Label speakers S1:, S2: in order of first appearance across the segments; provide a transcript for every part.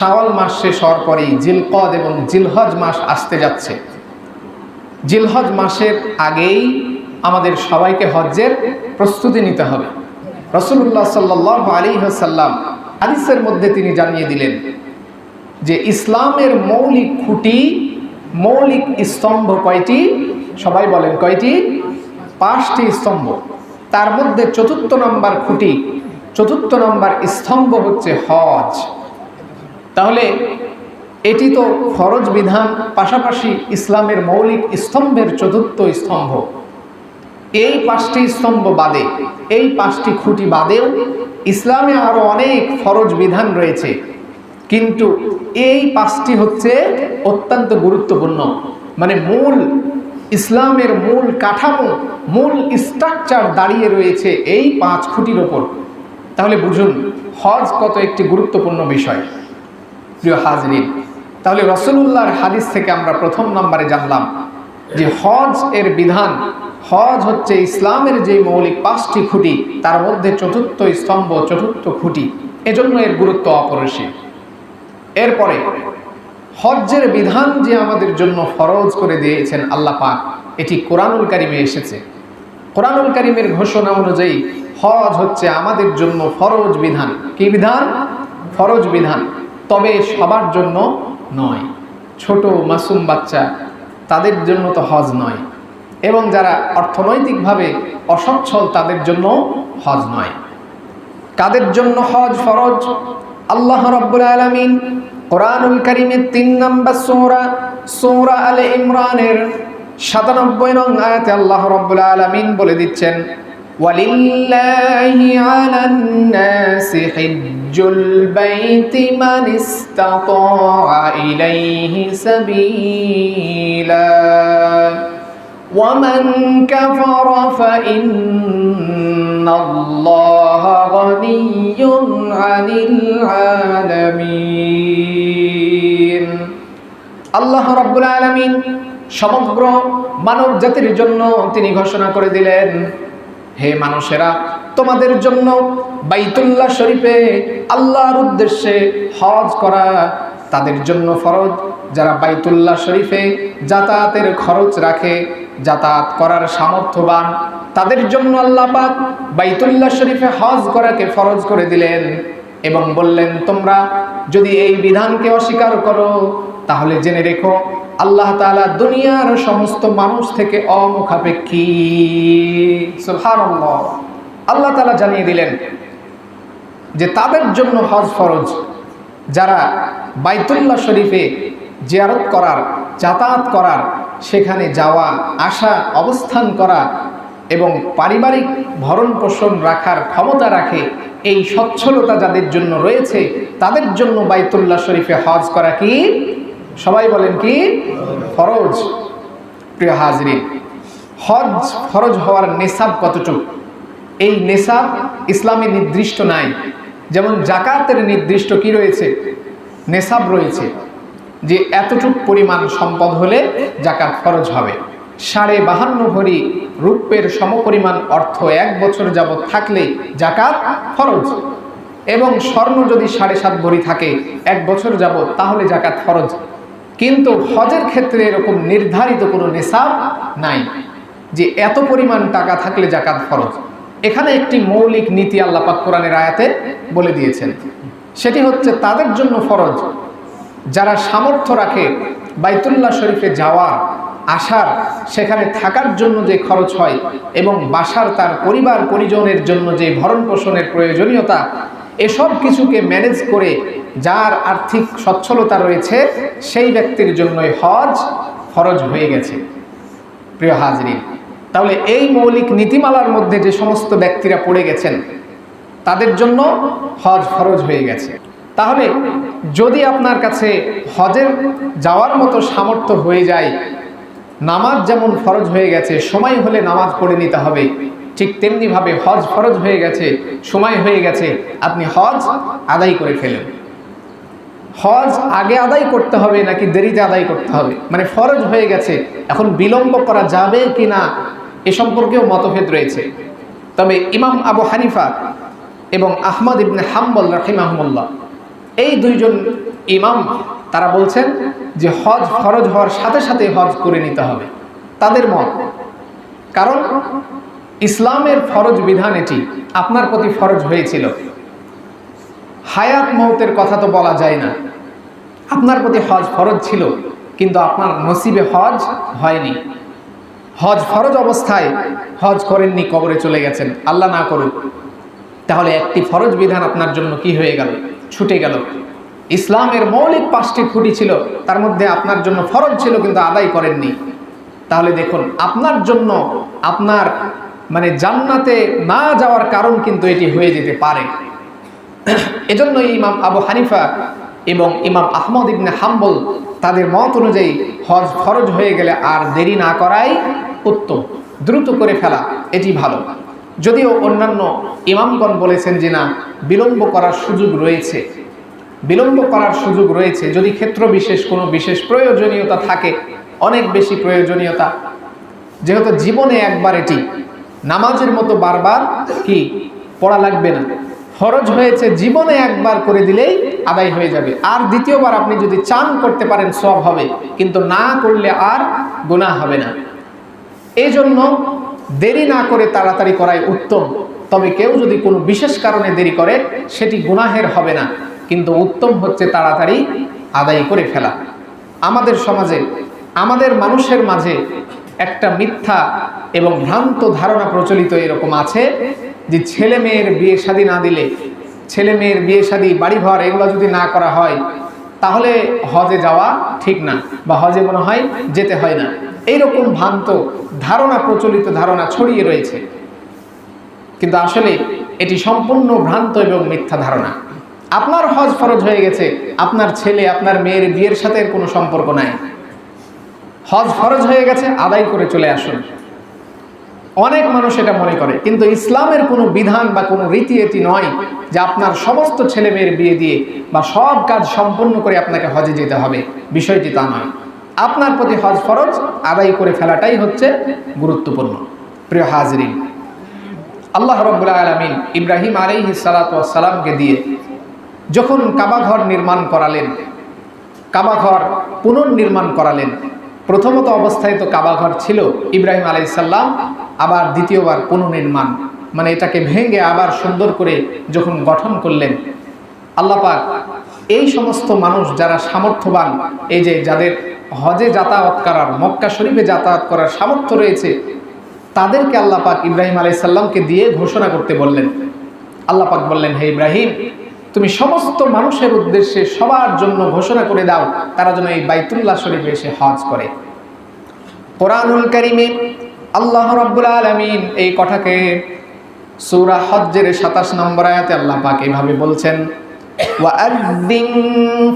S1: শাওয়াল মাস শেষ হওয়ার পরেই জিলকদ এবং জিলহজ মাস আসতে যাচ্ছে। জিলহজ মাসের আগেই আমাদের সবাইকে হজ্জের প্রস্তুতি নিতে হবে। রাসূলুল্লাহ সাল্লাল্লাহু আলাইহি ওয়াসাল্লাম হাদিসের মধ্যে তিনি জানিয়ে দিলেন যে ইসলামের মৌলিক খুঁটি, মৌলিক স্তম্ভ কয়টি? সবাই বলেন কয়টি? 5টি স্তম্ভ। তার মধ্যে 4th নম্বর খুঁটি, 4th নম্বর স্তম্ভ হচ্ছে হজ। তাহলে এটি তো ফরজ বিধান, পাশাপাশি ইসলামের মৌলিক স্তম্ভের 4th স্তম্ভ। এই 5টি স্তম্ভ বাদে, এই 5টি খুঁটি বাদেও ইসলামে আরো অনেক ফরজ বিধান রয়েছে, কিন্তু এই 5টি হচ্ছে অত্যন্ত গুরুত্বপূর্ণ। মানে মূল ইসলামের মূল কাঠামো, মূল স্ট্রাকচার দাঁড়িয়ে রয়েছে এই 5 খুঁটির ওপর। তাহলে বুঝুন হজ কত একটি গুরুত্বপূর্ণ বিষয়। প্রিয় হাজরিন, তাহলে রাসূলুল্লাহর হাদিস থেকে আমরা প্রথম নম্বরে জানলাম যে হজ এর বিধান, হজ হচ্ছে ইসলামের যে মৌলিক 5টি খুঁটি তার মধ্যে 4th স্তম্ভ, 4th খুঁটি, এজন্য এর গুরুত্ব অপরিসীম। এরপরে হজ্জের বিধান যে আমাদের জন্য ফরজ করে দিয়েছেন আল্লাহ পাক, এটি কোরআনুল কারিমে এসেছে। কোরআনুল কারিমের ঘোষণা অনুযায়ী হজ হচ্ছে আমাদের জন্য ফরজ বিধান। কি বিধান? ফরজ বিধান। তবে সবার জন্য নয়। ছোট মাসুম বাচ্চা তাদের জন্য তো হজ নয়, এবং যারা অর্থনৈতিকভাবে অসচ্ছল তাদের জন্য হজ নয়। কাদের জন্য হজ ফরজ? আল্লাহ রাব্বুল আলামিন কোরআনুল কারীমের 3 নম্বর সূরা আলে ইমরানের 97 নং আয়াতে আল্লাহ রাব্বুল আলামিন বলে দিচ্ছেন, ওয়ালিল্লাহি আলান নাসি হিজ্জুল বাইতি মান ইসতাতা ইলাইহি সাবিলা ওয়া মান কাফারা ফাইন্নাল্লাহা গানিয়্যুন আনিল আলামিন। আল্লাহ রাব্বুল আলামিন সমগ্র মানব জাতির জন্য তিনি ঘোষণা করে দিলেন, হে মানুষেরা, তোমাদের জন্য বাইতুল্লাহ শরীফে আল্লাহর উদ্দেশ্যে হজ করা তাদের জন্য ফরজ। যারা বাইতুল্লাহ শরীফে যাতায়াতের খরচ রাখে, যাতায়াত করার সামর্থ্যবান, তাদের জন্য আল্লাহ পাক বাইতুল্লাহ শরীফে হজ করাকে ফরজ করে দিলেন এবং বললেন, তোমরা যদি এই বিধানকে অস্বীকার করো তাহলে জেনে রেখো আল্লাহ তাআলা দুনিয়ার সমস্ত মানুষ থেকে অমুখাপেক্ষী। সুবহানাল্লাহ। আল্লাহ তাআলা জানিয়ে দিলেন যে তাদের জন্য হজ ফরজ যারা বাইতুল্লাহ শরীফে জিয়ারত করার, যাতায়াত করার, সেখানে যাওয়া আসা, অবস্থান করা এবং পারিবারিক ভরণ পোষণ রাখার ক্ষমতা রাখে, এই সচ্ছলতা যাদের জন্য রয়েছে তাদের জন্য বাইতুল্লাহ শরীফে হজ করা কি? সবাই বলেন কি? ফরজ। প্রিয় হাজরিন, হজ ফরজ হওয়ার নেসাব কতটুকু? এই নেসাব ইসলামে নির্দিষ্ট নাই। যেমন জাকাতের নির্দিষ্ট কি রয়েছে? নেসাব রয়েছে, যে এতটুক পরিমাণ সম্পদ হলে জাকাত ফরজ হবে। 52.5 ভরি রূপের সমপরিমাণ অর্থ 1 বছর যাবৎ থাকলে জাকাত ফরজ, এবং স্বর্ণ যদি 7.5 ভরি থাকে 1 বছর যাবৎ তাহলে জাকাত ফরজ। কিন্তু হজের ক্ষেত্রে এরকম নির্ধারিত কোনো নেসাব নাই যে এত পরিমাণ টাকা থাকলে জাকাত ফরজ। এখানে একটি মৌলিক নীতি আল্লাহ পাক কোরআনের আয়াতে বলে দিয়েছেন, সেটি হচ্ছে তাদের জন্য ফরজ যারা সামর্থ্য রাখে বাইতুল্লাহ শরীফে যাওয়ার, আসার, সেখানে থাকার জন্য যে খরচ হয় এবং বাসার তার পরিবার পরিজনের জন্য যে ভরণ পোষণের প্রয়োজনীয়তা, এসব কিছুকে ম্যানেজ করে যার আর্থিক সচ্ছলতা রয়েছে সেই ব্যক্তির জন্যই হজ ফরজ হয়ে গেছে। প্রিয় হাজরিন, তাহলে এই মৌলিক নীতিমালার মধ্যে যে সমস্ত ব্যক্তিরা পড়ে গেছেন তাদের জন্য হজ ফরজ হয়ে গেছে। তাহলে যদি আপনার কাছে হজের যাওয়ার মতো সামর্থ্য হয়ে যায়, নামাজ যেমন ফরজ হয়ে গেছে, সময় হলে নামাজ পড়ে নিতে হবে, ঠিক তেমনিভাবে হজ ফরজ হয়ে গেছে, সময় হয়ে গেছে, আপনি হজ আদায় করে ফেলেন। হজ আগে আদায় করতে হবে নাকি দেরিতে আদায় করতে হবে? মানে ফরজ হয়ে গেছে, এখন বিলম্ব করা যাবে কি না এ সম্পর্কেও মতভেদ রয়েছে। তবে ইমাম আবু হানিফা এবং আহমদ ইবনে হাম্বল রাহিমাহুল্লাহ এই দুইজন ইমাম তারা বলছেন যে হজ ফরজ হওয়ার সাথে সাথে হজ করে নিতে হবে, তাদের মত। কারণ ইসলামের ফরজ বিধান এটি আপনার প্রতি ফরজ হয়েছিল। হায়াত মৌতের কথা তো বলা যায় না। আপনার প্রতি হজ ফরজ ছিল, কিন্তু আপনার নসিবে হজ হয়নি। হজ ফরজ অবস্থায় হজ করেননি, কবরে চলে গেছেন, আল্লাহ না করুক। তাহলে একটি ফরজ বিধান আপনার জন্য কি হয়ে গেল? ছুটে গেল। ইসলামের মৌলিক 5টি খুঁটি ছিল, তার মধ্যে আপনার জন্য ফরজ ছিল কিন্তু আদায় করেননি। তাহলে দেখুন, আপনার জন্য আপনার জান্নাতে না যাওয়ার কারণ কিন্তু এটি হয়ে যেতে পারে। এজন্য ইমাম আবু হানিফা এবং ইমাম আহমদ ইবনে হাম্বল তাদের মত অনুযায়ী হজ ফরজ হয়ে গেলে আর দেরি না করাই উত্তম, দ্রুত করে ফেলা এটি ভালো। যদিও অন্যান্য ইমামগণ বলেছেন যে না, বিলম্ব করার সুযোগ রয়েছে, বিলম্ব করার সুযোগ রয়েছে যদি ক্ষেত্র বিশেষ কোনো বিশেষ প্রয়োজনীয়তা থাকে, অনেক বেশি প্রয়োজনীয়তা। যেহেতু জীবনে একবার এটি নামাজের মতো বারবার কি পড়া লাগবে না, ফরজ হয়েছে, জীবনে একবার করে দিলেই আদায় হয়ে যাবে। আর দ্বিতীয়বার আপনি যদি চান করতে পারেন সওয়াব হবে, কিন্তু না করলে আর গুনাহ হবে না। এই জন্য দেরি না করে তাড়াতাড়ি করাই উত্তম। তবে কেউ যদি কোনো বিশেষ কারণে দেরি করে সেটি গুনাহের হবে না, কিন্তু উত্তম হচ্ছে তাড়াতাড়ি আদায় করে ফেলা। আমাদের সমাজে, আমাদের মানুষের মাঝে একটা মিথ্যা এবং ভ্রান্ত ধারণা প্রচলিত এরকম আছে যে ছেলে মেয়ের বিয়ে শাদী না দিলে, ছেলে মেয়ের বিয়ে শাদী, বাড়িঘর এগুলো যদি না করা হয় তাহলে হজে যাওয়া ঠিক না, বা হজে মনে হয় যেতে হয় না। এইরকম ভ্রান্ত ধারণা, প্রচলিত ধারণা ছড়িয়ে রয়েছে, কিন্তু আসলে এটি সম্পূর্ণ ভ্রান্ত এবং মিথ্যা ধারণা। আপনার হজ ফরজ হয়ে গেছে, আপনার ছেলে আপনার মেয়ের বিয়ের সাথে এর কোনো সম্পর্ক নাই। হজ ফরজ হয়ে গেছে, আদায় করে চলে আসুন। অনেক মানুষ এটা মনে করে, কিন্তু ইসলামের কোনো বিধান বা কোনো রীতি এটি নয় যে আপনার সমস্ত ছেলে মেয়ের বিয়ে দিয়ে বা সব কাজ সম্পূর্ণ করে আপনাকে হজে যেতে হবে, বিষয়টি তা নয়। আপনার প্রতি হজ ফরজ, আদায় করে ফেলাটাই হচ্ছে গুরুত্বপূর্ণ। প্রিয় হাজরিন, আল্লাহ রাব্বুল আলামিন ইব্রাহিম আলাইহিস সালাতু ওয়াস সালামকে দিয়ে যখন কাবা ঘর নির্মাণ করালেন, কাবা ঘর পুনর্নির্মাণ করালেন, প্রথমত অবস্থায় তো কাবা ঘর ছিল ইব্রাহিম আলাইহিস সালাম, আবার দ্বিতীয়বার পুনর্নির্মাণ, এটাকে ভেঙে আবার সুন্দর করে যখন গঠন করলেন, আল্লাহ পাক এই সমস্ত মানুষ যারা সামর্থ্যবান, এই যে যাদের হজে যাতায়াত করার, মক্কা শরীফে যাতায়াত করার সামর্থ্য রয়েছে, তাদেরকে আল্লাহ পাক ইব্রাহিম আলাইহিস সালামকে দিয়ে ঘোষণা করতে বললেন। আল্লাহ পাক বললেন, হে ইব্রাহিম, তুমি সমস্ত মানুষের উদ্দেশ্যে সবার জন্য ঘোষণা করে দাও তারা যেন এই বাইতুল্লাহ শরীফে এসে হজ করে। কোরআনুল কারীমে আল্লাহ রাব্বুল আলামিন এই কথাকে সূরা হজ্জের 27 নম্বর আয়াতে আল্লাহ পাক এইভাবে বলছেন, ওয়াআযযিন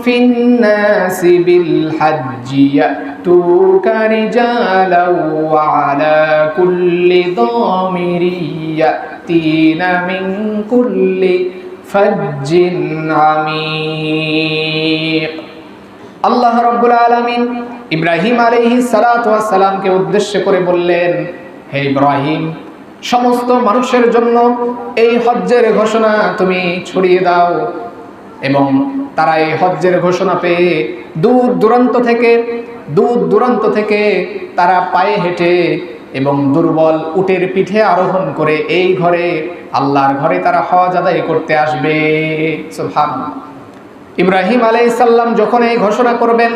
S1: ফিন-নাসি বিল-হাজ্জি ইয়াতুকা রিজালাও ওয়া আলা কুল্লি দামিরি ইয়াতিনা মিন কুল্লি ফাজ্জিন আমিক। আল্লাহ রাব্বুল আলামিন ইব্রাহিম আলাইহিস সালাতু ওয়াস সালামকে উদ্দেশ্য করে বললেন, হে ইব্রাহিম, সমস্ত মানুষের জন্য এই হজ্জের ঘোষণা তুমি ছড়িয়ে দাও, এবং তারা এই হজ্জের ঘোষণা পেয়ে দূর দূরান্ত থেকে তারা পায়ে হেঁটে এবং দুর্বল উটের পিঠে আরোহণ করে এই ঘরে, আল্লাহর ঘরে তারা হজ আদায় করতে আসবে। সুবহানাল্লাহ। ইব্রাহিম আলাইহিস সালাম যখন এই ঘোষণা করবেন,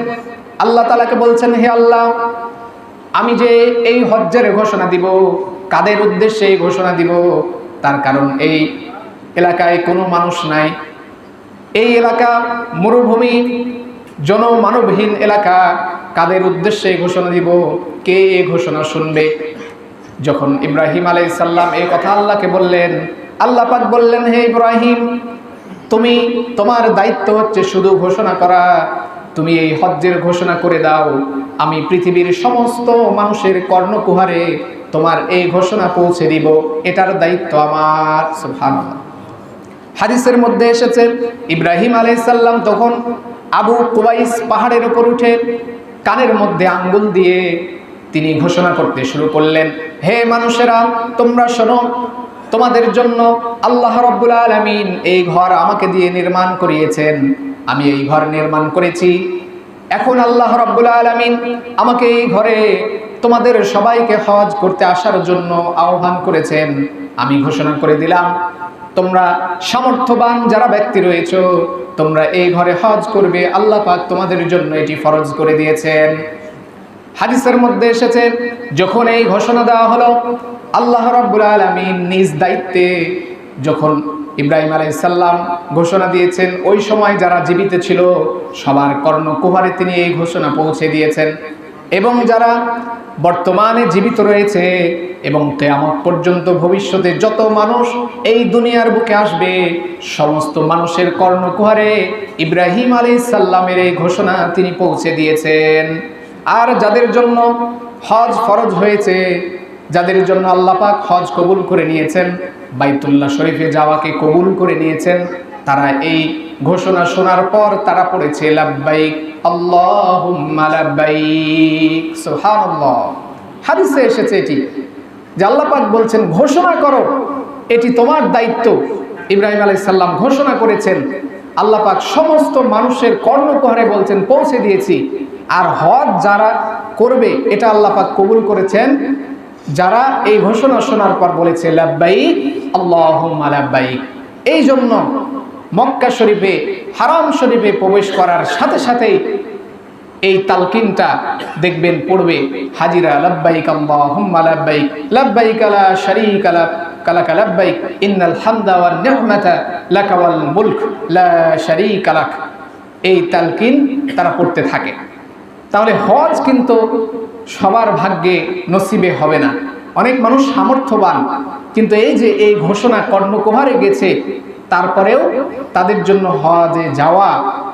S1: আল্লাহ তাআলাকে বলছেন, হে আল্লাহ, আমি যে এই হজ্জের ঘোষণা দিব, কাদের উদ্দেশ্যে এই ঘোষণা দিব? তার কারণ এই এলাকায় কোনো মানুষ নাই, এই এলাকা মরুভূমি, জনমানবহীন এলাকা। কাদের উদ্দেশ্যে এই ঘোষণা দিব? কে এই ঘোষণা শুনবে? যখন ইব্রাহিম আলাইহিস সালাম এই কথা আল্লাহকে বললেন, আল্লাহ পাক বললেন, হে ইব্রাহিম, তোমার দায়িত্ব হচ্ছে শুধু ঘোষণা করা। তুমি এই হজ্জের ঘোষণা করে দাও, আমি পৃথিবীর সমস্ত মানুষের কর্ণকুহরে তোমার এই ঘোষণা পৌঁছে দিব, এটার দায়িত্ব আমার। সুবহানাল্লাহ। হাদিসের মধ্যে এসেছে, ইব্রাহিম আলাইহিস সালাম তখন আবু কুবাইস পাহাড়ের উপর উঠে কানের মধ্যে আঙ্গুল দিয়ে তিনি ঘোষণা করতে শুরু করলেন, হে মানুষেরা, তোমরা শোনো, তোমাদের জন্য আল্লাহ রাব্বুল আলামিন এই ঘর আমাকে দিয়ে নির্মাণ করিয়েছেন। আমি এই ঘর নির্মাণ করেছি, এখন আল্লাহ রাব্বুল আলামিন আমাকে এই ঘরে তোমাদের সবাইকে হজ করতে আসার জন্য আহ্বান করেছেন। আমি ঘোষণা করে দিলাম, তোমরা সামর্থ্যবান যারা ব্যক্তি রয়েছে তোমরা এই ঘরে হজ করবে, আল্লাহ পাক তোমাদের জন্য এটি ফরজ করে দিয়েছেন। হাদিসের মধ্যে এসেছে, যখন এই ঘোষণা দেওয়া হলো, আল্লাহ রাব্বুল আলামিন নিজ দায়িত্বে যখন ইব্রাহিম আলাইহিস সালাম ঘোষণা দিয়েছেন, ওই সময় যারা জীবিত ছিল সবার কর্ণকুহরে তিনি এই ঘোষণা পৌঁছে দিয়েছেন। এবং যারা বর্তমানে জীবিত রয়েছে এবং কিয়ামত পর্যন্ত ভবিষ্যতে যত মানুষ এই দুনিয়ার বুকে আসবে, সমস্ত মানুষের কর্ণকুহরে ইব্রাহিম আলাইহিস সালামের এই ঘোষণা তিনি পৌঁছে দিয়েছেন। আর যাদের জন্য হজ ফরজ হয়েছে, যাদের জন্য আল্লাহ পাক হজ কবুল করে নিয়েছেন, বাইতুল্লাহ শরীফে যাওয়াকে কবুল করে নিয়েছেন, তারা এই ঘোষণা শোনার পর তারা পড়েছে লাব্বাইক আল্লাহুম্মা লাব্বাইক, সুবহানাল্লাহ। হাদিসে এসেছে এটি যে আল্লাহ পাক বলছেন ঘোষণা করো, এটি তোমার দায়িত্ব। ইব্রাহিম আলাইহিস সালাম ঘোষণা করেছেন, আল্লাহ পাক সমস্ত মানুষের কর্ণকুহরে বলছেন পৌঁছে দিয়েছি। আর হজ যারা করবে এটা আল্লাহ পাক কবুল করেছেন যারা এই ঘোষণা শোনার পর বলেছে লাব্বাইক আল্লাহুম্মা লাব্বাইক। এই জন্য মক্কা শরীফে, হারাম শরীফে প্রবেশ করার সাথে সাথেই এই তালকিনটা দেখবেন পড়বে হাজিরা, লাব্বাইক আল্লাহুম্মা লাব্বাইক, লাব্বাইক লা শারীকা লাকা লাব্বাইক, ইন্নাল হামদা ওয়ান নি'মাতা লাকা ওয়াল মুলক লা শারীকা লাক। এই তালকিন তারা পড়তে থাকে। তাহলে হজ কিন্তু সবার ভাগ্যে নসিবে হবে না। অনেক মানুষ সামর্থ্যবান, কিন্তু এই যে এই ঘোষণা কর্ণকুহরে গেছে, তারপরেও তাদের জন্য হজে যাওয়া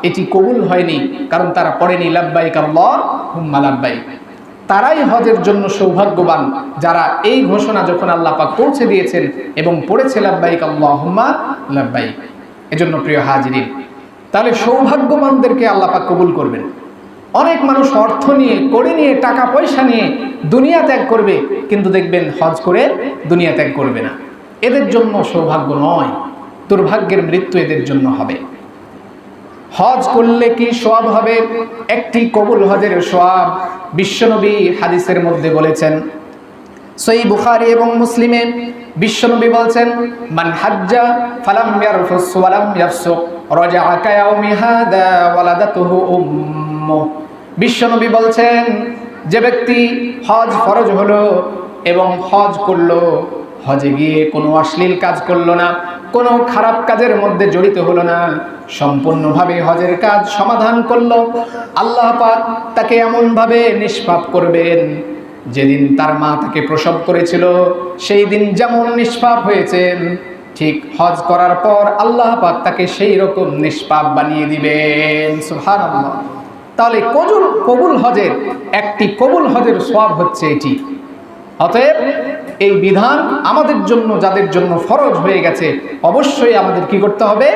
S1: এটি কবুল হয়নি, কারণ তারা পড়েনি লাব্বাইক আল্লাহুম্মা লাব্বাইক। তারাই হজের জন্য সৌভাগ্যবান যারা এই ঘোষণা যখন আল্লাহ পাক পৌঁছে দিয়েছেন এবং পড়েছে লাব্বাইক আল্লাহুম্মা লাব্বাইক। এজন্য প্রিয় হাজিরিন, তাহলে সৌভাগ্যবানদেরকে আল্লাহ পাক কবুল করবেন। অনেক মানুষ অর্থ নিয়ে, করে নিয়ে, টাকা পয়সা নিয়ে দুনিয়া ত্যাগ করবে, কিন্তু দেখবেন হজ করে দুনিয়া ত্যাগ করবে না। এদের জন্য সৌভাগ্য নয়, দুর্ভাগ্যের মৃত্যু এদের জন্য হবে। হজ করলে কি সওয়াব হবে? একটি কবুল হজের সওয়াব বিশ্বনবী হাদিসের মধ্যে বলেছেন, সহিহ বুখারী এবং মুসলিমে বিশ্বনবী বলছেন, মান হাজ্জা ফালাম ইয়ারফুস ওয়ালাম ইয়াফসুক রাজাআ কায়াউমি হাদা ওয়ালাদাতুহু উম্মু। বিশ্বনবী বলছেন, যে ব্যক্তি হজ ফরজ হলো এবং হজ করলো, হজে গিয়ে কোনো অশ্লীল কাজ করলো না, কোনো খারাপ কাজের মধ্যে জড়িত হলো না, সম্পূর্ণভাবে হজের কাজ সমাধান করলো, আল্লাহ পাক তাকে এমনভাবে নিষ্পাপ করবেন যেদিন তার মা তাকে প্রসব করেছিল সেই দিন যেমন নিষ্পাপ হয়েছেন, ঠিক হজ করার পর আল্লাহ পাক তাকে সেই রকম নিষ্পাপ বানিয়ে দিবেন। সুবহানাল্লাহ। তাহলে কবুল হজের একটি কবুল হজের সওয়াব হচ্ছে এটি। অতএব এই বিধান আমাদের জন্য, যাদের জন্য ফরজ হয়ে গেছে, অবশ্যই আমাদের কি করতে হবে?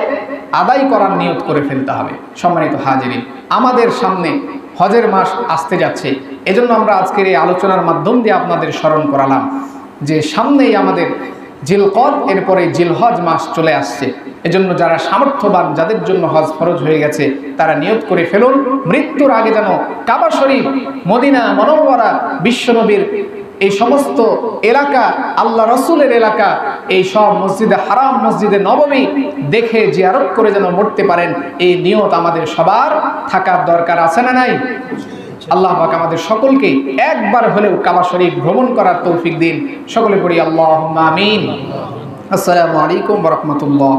S1: আদায় করার নিয়ত করে ফেলতে হবে। সম্মানিত হাজিরিন, আমাদের সামনে হজের মাস আসতে যাচ্ছে, এজন্য আমরা আজকের এই আলোচনার মাধ্যম দিয়ে আপনাদের স্মরণ করালাম যে সামনেই আমাদের জিলকদ, এরপরে জিলহজ মাস চলে আসছে। এজন্য যারা সামর্থ্যবান, যাদের জন্য হজ ফরজ হয়ে গেছে, তারা নিয়ত করে ফেলুন মৃত্যুর আগে যেন কাবা শরীফ, মদিনা মুনাওয়ারা, বিশ্বনবীর এই সমস্ত এলাকা, আল্লাহ রসুলের এলাকা, এই সব মসজিদে হারাম, মসজিদে নববী দেখে জিয়ারত করে যেন মরতে পারেন, এই নিয়ত আমাদের সবার থাকার দরকার আছে না নাই? আল্লাহ পাক আমাদের সকলকে একবার হলেও কাবা শরীফ ভ্রমণ করার তৌফিক দিন। সকলে পড়ি আল্লাহুম্মা আমিন। আসসালামু আলাইকুম ওয়া রাহমাতুল্লাহ।